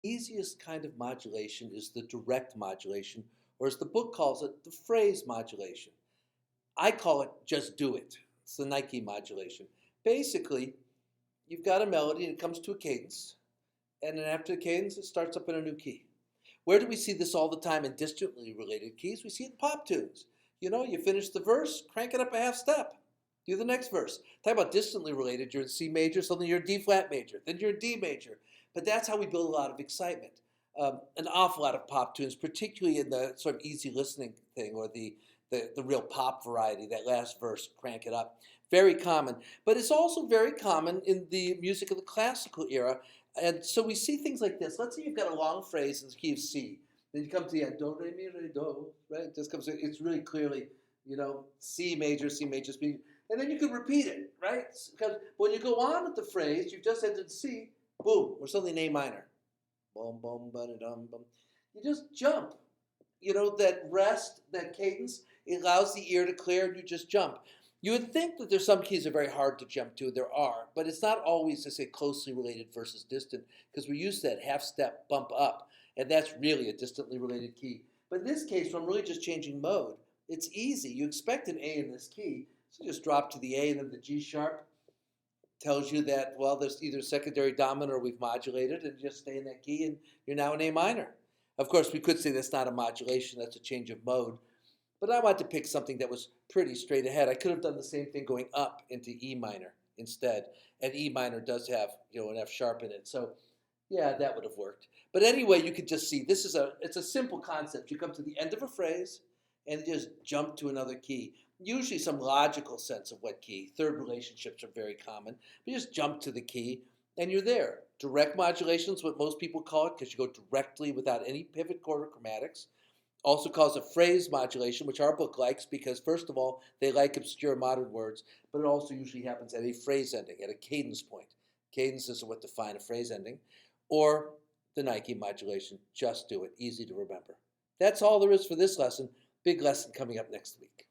easiest kind of modulation is the direct modulation, or as the book calls it, the phrase modulation. I call it just do it. It's the Nike modulation. Basically, you've got a melody and it comes to a cadence, and then after the cadence, it starts up in a new key. Where do we see this all the time in distantly related keys? We see it in pop tunes. You know, you finish the verse, crank it up a half step. Do the next verse. Talk about distantly related. You're in C major, suddenly you're in D flat major, then you're in D major. But that's how we build a lot of excitement. An awful lot of pop tunes, particularly in the sort of easy listening thing or the real pop variety, that last verse, crank it up. Very common. But it's also very common in the music of the classical era. And so we see things like this. Let's say you've got a long phrase in the key of C. Then you come to the end, do, re, mi, re, do, right? It just comes, it's really clearly, C major, C major, C. And then you can repeat it, right? Because when you go on with the phrase, you've just entered C, boom, we're suddenly in A minor. Boom, boom, ba-da-dum, bum. You just jump. That rest, that cadence, it allows the ear to clear and you just jump. You would think that there's some keys that are very hard to jump to. There are, but it's not always, to say, closely related versus distant, because we use that half step bump up, and that's really a distantly related key. But in this case, when I'm really just changing mode, it's easy. You expect an A in this key, so you just drop to the A, and then the G sharp tells you that, well, there's either secondary dominant or we've modulated, and you just stay in that key, and you're now in A minor. Of course, we could say that's not a modulation, that's a change of mode. But I wanted to pick something that was pretty straight ahead. I could have done the same thing going up into E minor instead. And E minor does have, an F sharp in it. So yeah, that would have worked. But anyway, you could just see it's a simple concept. You come to the end of a phrase and just jump to another key. Usually some logical sense of what key. Third relationships are very common. But you just jump to the key and you're there. Direct modulation is what most people call it, because you go directly without any pivot chord or chromatics. Also calls a phrase modulation, which our book likes because, first of all, they like obscure modern words, but it also usually happens at a phrase ending, at a cadence point. Cadence is what define a phrase ending. Or the Nike modulation, just do it, easy to remember. That's all there is for this lesson. Big lesson coming up next week.